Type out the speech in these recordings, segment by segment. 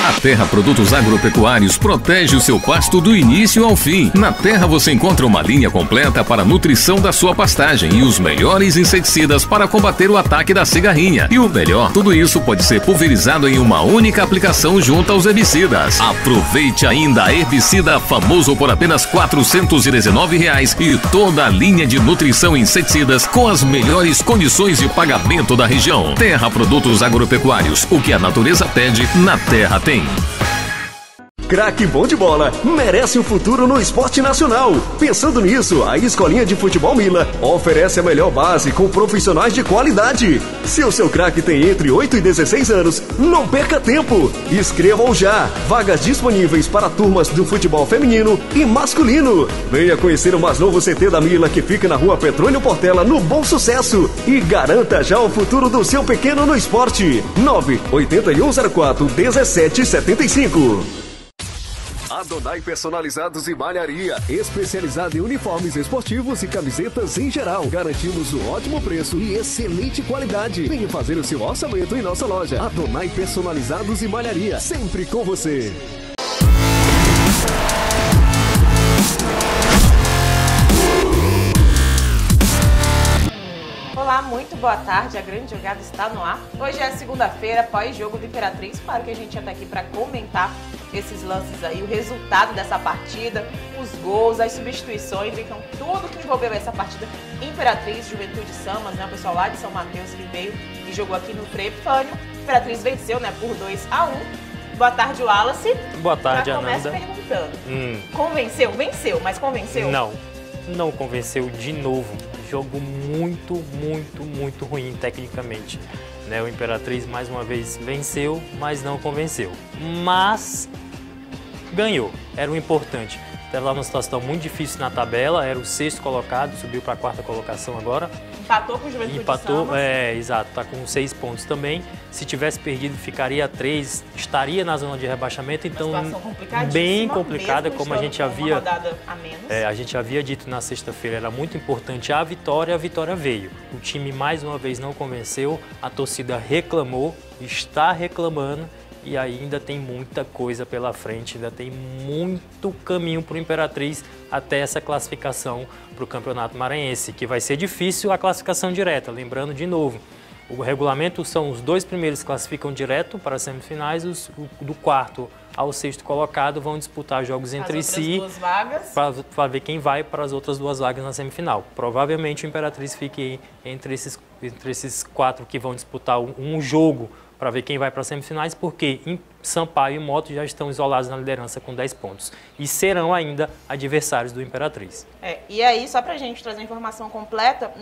A Terra Produtos Agropecuários protege o seu pasto do início ao fim. Na Terra você encontra uma linha completa para a nutrição da sua pastagem e os melhores inseticidas para combater o ataque da cigarrinha. E o melhor, tudo isso pode ser pulverizado em uma única aplicação junto aos herbicidas. Aproveite ainda a herbicida famoso por apenas R$ 419 e toda a linha de nutrição e inseticidas com as melhores condições de pagamento da região. Terra Produtos Agropecuários, o que a natureza pede, na Terra tem. Craque bom de bola merece um futuro no esporte nacional. Pensando nisso, a Escolinha de Futebol Mila oferece a melhor base com profissionais de qualidade. Se o seu craque tem entre 8 e 16 anos, não perca tempo. Inscrevam já. Vagas disponíveis para turmas do futebol feminino e masculino. Venha conhecer o mais novo CT da Mila, que fica na Rua Petrônio Portela, no Bom Sucesso. E garanta já o futuro do seu pequeno no esporte. 981041775. Adonai Personalizados e Malharia, especializada em uniformes esportivos e camisetas em geral. Garantimos um ótimo preço e excelente qualidade. Venha fazer o seu orçamento em nossa loja. Adonai Personalizados e Malharia, sempre com você. Olá, muito boa tarde, a grande jogada está no ar. Hoje é segunda-feira, pós-jogo do Imperatriz. Claro que a gente já está aqui para comentar esses lances aí, o resultado dessa partida, os gols, as substituições, então tudo que envolveu essa partida. Imperatriz, Juventude Samas, né, o pessoal lá de São Mateus que veio e jogou aqui no Frei Epifânio. Imperatriz venceu, né, por 2-1. Boa tarde, Wallace. Boa tarde, já Ananda. Começa perguntando. Convenceu? Venceu, mas convenceu? Não convenceu de novo. Jogo muito ruim tecnicamente. Né? O Imperatriz mais uma vez venceu, mas não convenceu. Mas ganhou, era o importante. Estava numa situação muito difícil na tabela, era o 6º colocado, subiu para a 4ª colocação agora. Empatou com o Juventude Empatou, Samas. Exato, está com 6 pontos também. Se tivesse perdido, ficaria 3, estaria na zona de rebaixamento, então bem complicada, como a gente havia dito na sexta-feira, era muito importante a vitória veio. O time mais uma vez não convenceu, a torcida reclamou, está reclamando. E ainda tem muita coisa pela frente, ainda tem muito caminho para o Imperatriz até essa classificação para o Campeonato Maranhense, que vai ser difícil a classificação direta. Lembrando de novo, o regulamento são os 2 primeiros que classificam direto para as semifinais, do 4º ao 6º colocado vão disputar jogos entre si para ver quem vai para as outras 2 vagas na semifinal. Provavelmente o Imperatriz fique entre esses 4 que vão disputar um jogo para ver quem vai para as semifinais, porque Sampaio e Moto já estão isolados na liderança com 10 pontos e serão ainda adversários do Imperatriz. E aí, só para a gente trazer a informação completa,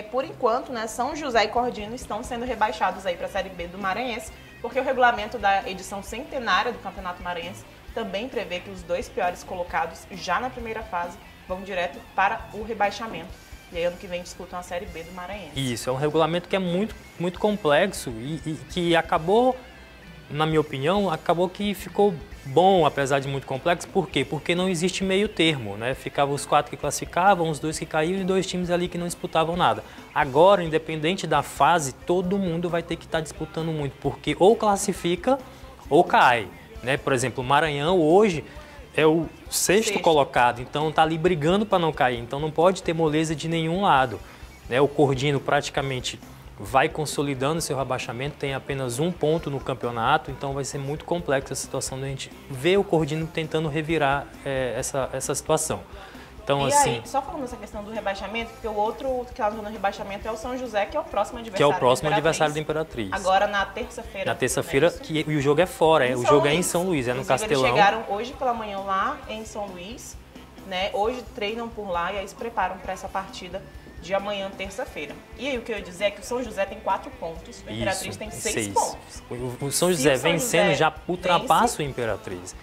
por enquanto, né, São José e Cordino estão sendo rebaixados aí para a Série B do Maranhense, porque o regulamento da edição centenária do Campeonato Maranhense também prevê que os 2 piores colocados já na primeira fase vão direto para o rebaixamento. E aí, ano que vem, disputam a Série B do Maranhense. Isso, é um regulamento que é muito complexo e que acabou, na minha opinião, que ficou bom, apesar de muito complexo. Por quê? Porque não existe meio termo, né? Ficavam os 4 que classificavam, os 2 que caíam e 2 times ali que não disputavam nada. Agora, independente da fase, todo mundo vai ter que estar disputando muito, porque ou classifica ou cai, né? Por exemplo, o Maranhão hoje é o 6º colocado, então está ali brigando para não cair, então não pode ter moleza de nenhum lado. Né? O Cordino praticamente vai consolidando seu rebaixamento, tem apenas 1 ponto no campeonato, então vai ser muito complexa a situação da gente ver o Cordino tentando revirar essa situação. Então, aí, só falando essa questão do rebaixamento, porque o outro que está no rebaixamento é o São José, que é o próximo adversário. Que é o próximo adversário da Imperatriz. Agora na terça-feira. Na terça-feira, e o jogo é fora, o jogo é em São Luís, é no Castelão. Eles chegaram hoje pela manhã lá em São Luís, né? Hoje treinam por lá e aí se preparam para essa partida de amanhã, terça-feira. E aí o que eu ia dizer é que o São José tem 4 pontos, o Imperatriz tem 6 pontos. O São José vencendo já ultrapassa o Imperatriz.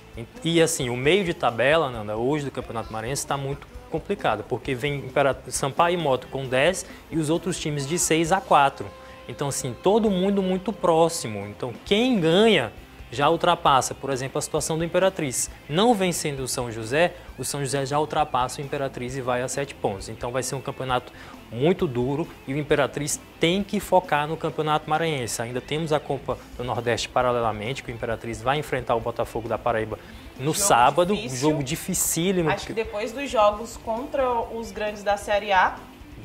E assim, o meio de tabela, Nanda, hoje do Campeonato Maranhense está muito complicado, porque vem Sampaio e Moto com 10 e os outros times de 6 a 4. Então, assim, todo mundo muito próximo. Então, quem ganha já ultrapassa, por exemplo, a situação do Imperatriz. Não vencendo o São José já ultrapassa o Imperatriz e vai a 7 pontos. Então vai ser um campeonato muito duro e o Imperatriz tem que focar no Campeonato Maranhense. Ainda temos a Copa do Nordeste paralelamente, que o Imperatriz vai enfrentar o Botafogo da Paraíba no sábado. Um jogo dificílimo. Acho que depois dos jogos contra os grandes da Série A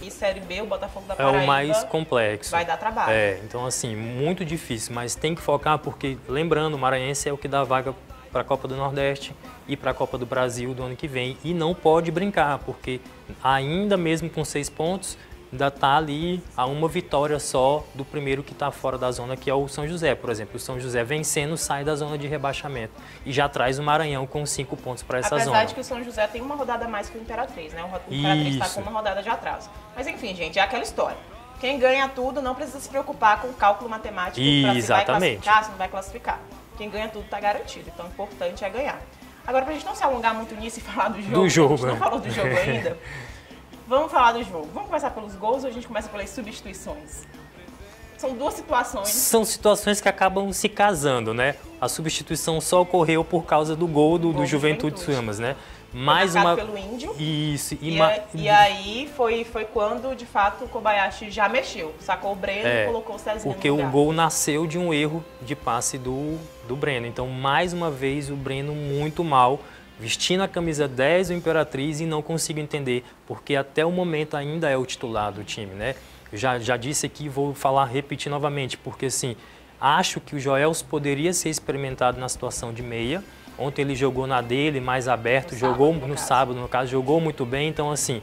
e Série B, o Botafogo da Paraíba é o mais complexo. Vai dar trabalho. Então assim, muito difícil, mas tem que focar porque, lembrando, o Maranhense é o que dá vaga para a Copa do Nordeste e para a Copa do Brasil do ano que vem. E não pode brincar, porque ainda mesmo com 6 pontos, ainda está ali a uma vitória só do primeiro que está fora da zona, que é o São José, por exemplo. O São José vencendo sai da zona de rebaixamento e já traz o Maranhão com 5 pontos para essa zona. Apesar de que o São José tem uma rodada a mais que o Imperatriz, né? O Imperatriz está com uma rodada de atraso. Mas enfim, gente, é aquela história. Quem ganha tudo não precisa se preocupar com o cálculo matemático para se vai classificar, se não vai classificar. Quem ganha tudo está garantido, então o importante é ganhar. Agora, para a gente não se alongar muito nisso e falar do jogo, a gente não falou do jogo ainda, vamos falar do jogo. Vamos começar pelos gols ou a gente começa pelas substituições? São duas situações. São situações que acabam se casando, né? A substituição só ocorreu por causa do gol do Juventude Sumas, né? Mais uma pelo Índio. Isso. E aí foi quando, de fato, o Kobayashi já mexeu. Sacou o Breno e colocou o Cezinha porque no lugar. o gol nasceu de um erro de passe do Breno. Então, mais uma vez, o Breno muito mal, vestindo a camisa 10 do Imperatriz e não consigo entender, porque até o momento ainda é o titular do time, né? Já disse aqui, vou repetir novamente, porque assim, acho que o Joels poderia ser experimentado na situação de meia. Ontem ele jogou na dele, mais aberto, jogou no sábado, no caso, jogou muito bem. Então, assim,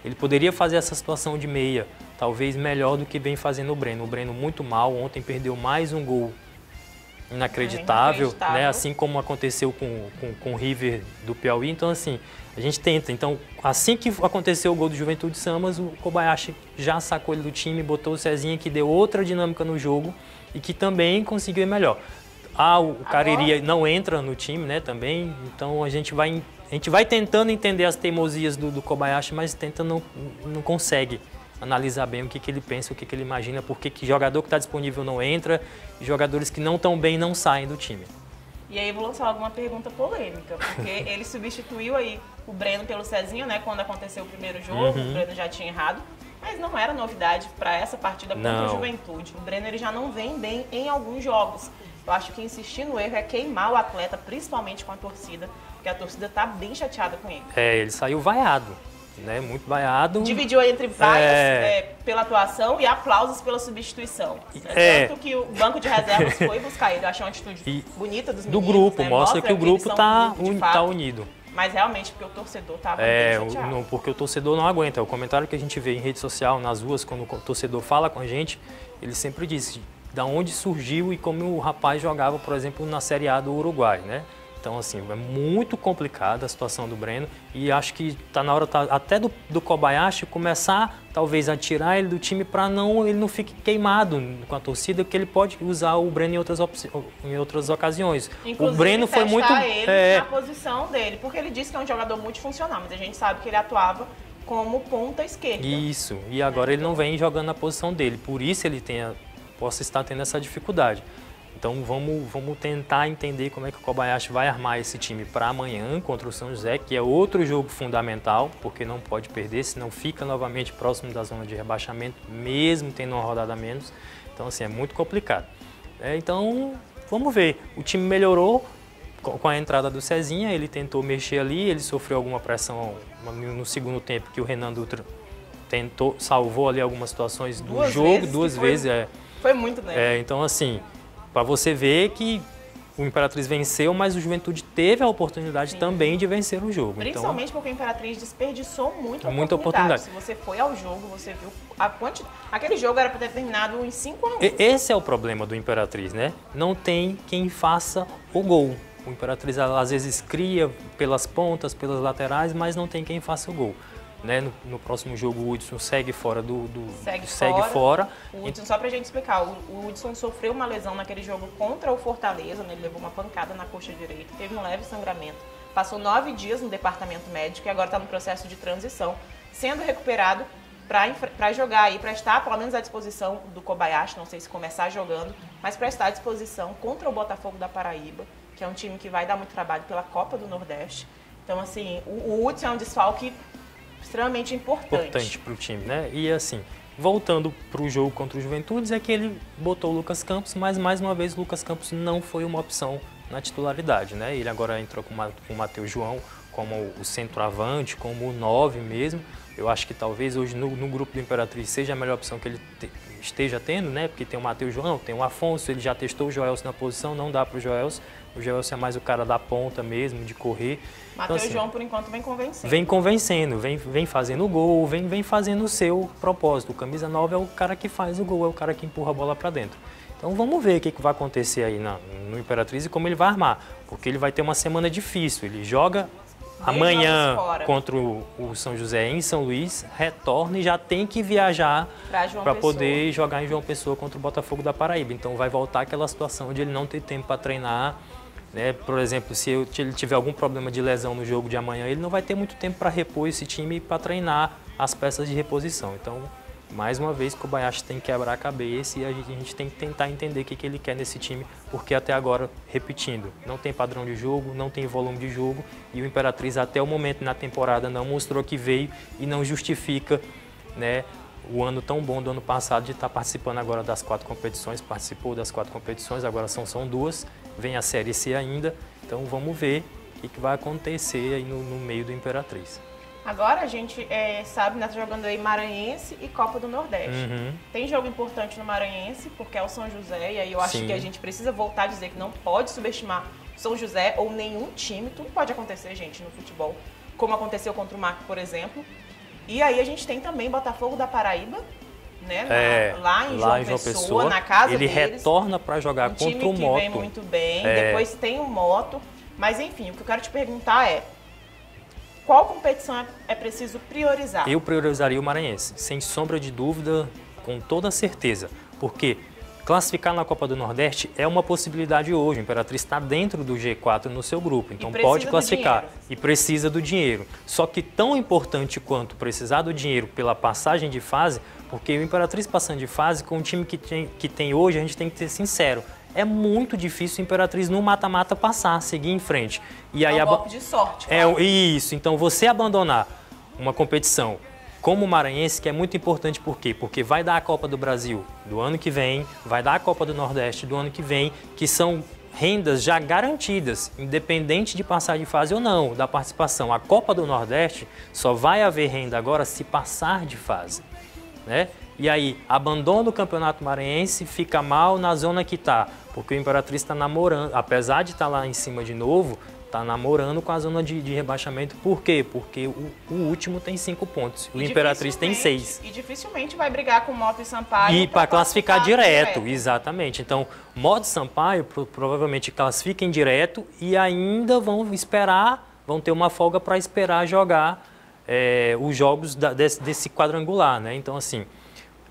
ele poderia fazer essa situação de meia, talvez melhor do que vem fazendo o Breno. O Breno muito mal, ontem perdeu mais um gol inacreditável, né? Assim como aconteceu com o River do Piauí. Então, assim, a gente tenta. Então, assim que aconteceu o gol do Juventude Sumas, o Kobayashi já sacou ele do time, botou o Cezinha, que deu outra dinâmica no jogo e que também conseguiu ir melhor. O Cariri não entra no time, né, também, então a gente vai tentando entender as teimosias do Kobayashi, mas não consegue analisar bem o que ele pensa, o que ele imagina, porque que jogador que está disponível não entra e jogadores que não estão bem não saem do time. E aí vou lançar alguma pergunta polêmica, porque ele substituiu aí o Breno pelo Cezinha, né, quando aconteceu o primeiro jogo, o Breno já tinha errado, mas não era novidade para essa partida contra o Juventude. O Breno ele já não vem bem em alguns jogos. Eu acho que insistir no erro é queimar o atleta, principalmente com a torcida, porque a torcida tá bem chateada com ele. Ele saiu vaiado, né? Muito vaiado. Dividiu entre vaias pela atuação e aplausos pela substituição. Tanto que o banco de reservas foi buscar ele. Eu achei uma atitude bonita dos meninos. Do grupo, né? mostra que o grupo tá unido. Mas realmente porque o torcedor estava bem chateado. Porque o torcedor não aguenta. O comentário que a gente vê em rede social, nas ruas, quando o torcedor fala com a gente, ele sempre diz da onde surgiu e como o rapaz jogava, por exemplo, na Série A do Uruguai, né? Então, assim, é muito complicada a situação do Breno e acho que está na hora até do Kobayashi começar, talvez, a tirar ele do time para ele não fique queimado com a torcida, porque ele pode usar o Breno em outras ocasiões. Inclusive, o Breno foi muito ele na posição dele, porque ele disse que é um jogador multifuncional, mas a gente sabe que ele atuava como ponta esquerda. Isso, e agora ele não vem jogando na posição dele, por isso ele possa estar tendo essa dificuldade. Então vamos tentar entender como é que o Kobayashi vai armar esse time para amanhã contra o São José, que é outro jogo fundamental, porque não pode perder, senão fica novamente próximo da zona de rebaixamento, mesmo tendo uma rodada a menos. Então, assim, é muito complicado. Então, vamos ver. O time melhorou com a entrada do Cezinha, ele tentou mexer ali, ele sofreu alguma pressão no segundo tempo, que o Renan Dutra salvou ali algumas situações do jogo, duas vezes. Foi muito bem. Então, assim, para você ver que o Imperatriz venceu, mas o Juventude teve a oportunidade também de vencer o jogo. Principalmente porque o Imperatriz desperdiçou muita oportunidade. Se você foi ao jogo, você viu a quantidade. Aquele jogo era para ter terminado em 5-1. Esse é o problema do Imperatriz, né? Não tem quem faça o gol. O Imperatriz às vezes cria pelas pontas, pelas laterais, mas não tem quem faça o gol. Né? No próximo jogo o Hudson segue fora segue fora. O Hudson, só pra gente explicar, o Hudson sofreu uma lesão naquele jogo contra o Fortaleza, né? Ele levou uma pancada na coxa direita, teve um leve sangramento, passou 9 dias no departamento médico e agora está no processo de transição, sendo recuperado para jogar aí, para estar pelo menos à disposição do Kobayashi, não sei se começar jogando, mas para estar à disposição contra o Botafogo da Paraíba, que é um time que vai dar muito trabalho pela Copa do Nordeste. Então, assim, o Hudson é um desfalque extremamente importante para o time, né? E assim, voltando para o jogo contra o Juventude, é que ele botou o Lucas Campos, mas mais uma vez o Lucas Campos não foi uma opção na titularidade, né? Ele agora entrou com o Matheus João como o centroavante, como o 9 mesmo. Eu acho que talvez hoje no grupo do Imperatriz seja a melhor opção que ele esteja tendo, né? Porque tem o Matheus João, tem o Afonso, ele já testou o Joelson na posição, não dá para o Joelson. O Joelson é mais o cara da ponta mesmo, de correr. Matheus então, assim, João, por enquanto, vem convencendo. Vem convencendo, vem fazendo o gol, vem fazendo o seu propósito. O camisa 9 é o cara que faz o gol, é o cara que empurra a bola para dentro. Então vamos ver o que vai acontecer aí no Imperatriz e como ele vai armar. Porque ele vai ter uma semana difícil. Ele joga amanhã contra o São José em São Luís, retorna e já tem que viajar para poder jogar em João Pessoa contra o Botafogo da Paraíba. Então vai voltar aquela situação de ele não ter tempo para treinar. Né? Por exemplo, se ele tiver algum problema de lesão no jogo de amanhã, ele não vai ter muito tempo para repor esse time para treinar as peças de reposição. Então, mais uma vez, o Kobayashi tem que quebrar a cabeça e a gente tem que tentar entender o que ele quer nesse time, porque até agora, repetindo, não tem padrão de jogo, não tem volume de jogo e o Imperatriz até o momento na temporada não mostrou que veio e não justifica, né, o ano tão bom do ano passado de estar participando agora das 4 competições, participou das 4 competições, agora são 2, vem a Série C ainda, então vamos ver o que vai acontecer aí no meio do Imperatriz. Agora a gente sabe, né, tá jogando aí Maranhense e Copa do Nordeste. Uhum. Tem jogo importante no Maranhense, porque é o São José, e aí eu acho que a gente precisa voltar a dizer que não pode subestimar São José ou nenhum time. Tudo pode acontecer, gente, no futebol, como aconteceu contra o MAC, por exemplo. E aí a gente tem também Botafogo da Paraíba, né, lá em João Pessoa, na casa ele deles. Retorna para jogar contra o Moto. Que vem muito bem, depois tem o Moto. Mas enfim, o que eu quero te perguntar é: qual competição é preciso priorizar? Eu priorizaria o Maranhense, sem sombra de dúvida, com toda certeza. Porque classificar na Copa do Nordeste é uma possibilidade hoje. O Imperatriz está dentro do G4 no seu grupo, então pode classificar. E precisa do dinheiro. Só que tão importante quanto precisar do dinheiro pela passagem de fase, porque o Imperatriz passando de fase, com o time que tem hoje, a gente tem que ser sincero, é muito difícil o Imperatriz no mata-mata passar, seguir em frente. E aí, é um golpe de sorte. Isso, então você abandonar uma competição como o Maranhense, que é muito importante, por quê? Porque vai dar a Copa do Brasil do ano que vem, vai dar a Copa do Nordeste do ano que vem, que são rendas já garantidas, independente de passar de fase ou não, da participação. A Copa do Nordeste só vai haver renda agora se passar de fase, né? E aí, abandona o Campeonato Maranhense, fica mal na zona que está, porque o Imperatriz está namorando, apesar de estar lá em cima de novo, está namorando com a zona de rebaixamento. Por quê? Porque o último tem 5 pontos, o Imperatriz tem 6. E dificilmente vai brigar com Moto e Sampaio. E para classificar direto, exatamente. Então, Moto e Sampaio provavelmente classifiquem direto e ainda vão esperar, vão ter uma folga para esperar jogar os jogos desse quadrangular, né? Então, assim,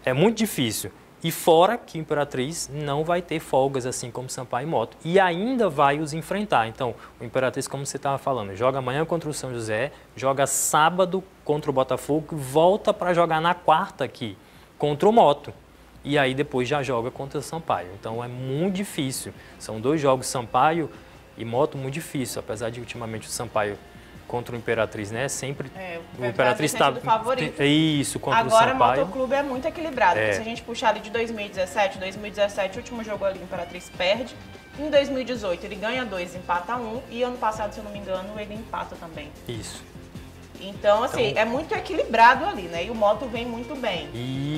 é muito difícil. E fora que o Imperatriz não vai ter folgas assim como Sampaio e Moto. E ainda vai os enfrentar. Então, o Imperatriz, como você estava falando, joga amanhã contra o São José, joga sábado contra o Botafogo, volta para jogar na quarta aqui contra o Moto. E aí depois já joga contra o Sampaio. Então é muito difícil. São 2 jogos, Sampaio e Moto, muito difícil. Apesar de ultimamente o Sampaio contra o Imperatriz, né? Sempre o Imperatriz está favorito. Isso, contra agora, o Sampaio. Agora o Motoclube é muito equilibrado. Se a gente puxar ali de 2017, o último jogo ali, o Imperatriz perde. Em 2018 ele ganha 2, empata 1. E ano passado, se eu não me engano, ele empata também. Isso. Então, assim, é muito equilibrado ali, né? E o Moto vem muito bem.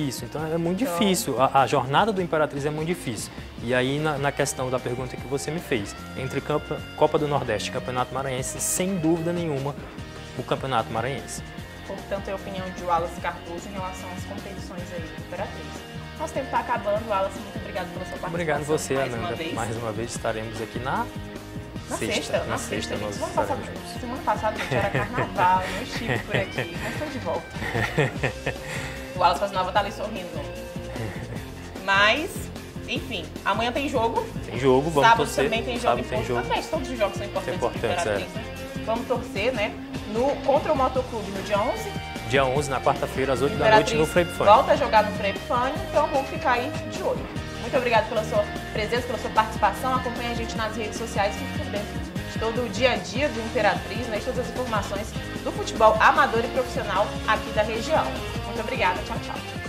Isso, então é muito difícil. A jornada do Imperatriz é muito difícil. E aí, na questão da pergunta que você me fez, entre Copa do Nordeste e Campeonato Maranhense, sem dúvida nenhuma, o Campeonato Maranhense. Portanto, é a opinião de Wallace Cardoso em relação às competições aí do Imperatriz. Nosso tempo está acabando. Wallace, muito obrigado pela sua participação. Obrigado a você, Ananda. Mais uma vez estaremos aqui na sexta. Semana passada, gente, era carnaval, eu estive por aqui, mas estou de volta. O Wallace faz nova, tá ali sorrindo. Mas, enfim, amanhã tem jogo. Tem jogo, vamos sábado torcer. Também tem jogo importante. Todos os jogos são importantes para o Imperatriz, né? Vamos torcer, né? Contra o Motoclube no dia 11 dia 11, na quarta-feira, às 8 da noite, no Frei Epifânio. Volta a jogar no Frei Epifânio, então vamos ficar aí de olho. Muito obrigado pela sua presença, pela sua participação. Acompanhe a gente nas redes sociais, fique por dentro de todo o dia a dia do Imperatriz, né, de todas as informações do futebol amador e profissional aqui da região. Muito obrigada, tchau, tchau.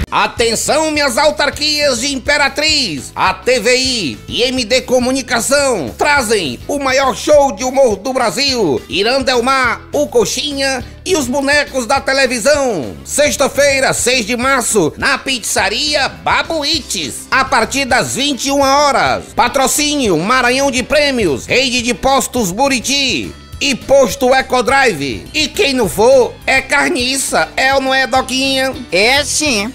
Atenção, minhas autarquias de Imperatriz, a TVI e MD Comunicação trazem o maior show de humor do Brasil, Irandelmar, o Coxinha e os bonecos da televisão. Sexta-feira, 6 de março, na pizzaria Babuites, a partir das 21 horas. Patrocínio Maranhão de Prêmios, Rede de Postos Buriti e Posto Ecodrive. E quem não for, é carniça, é ou não é, Doquinha? É sim.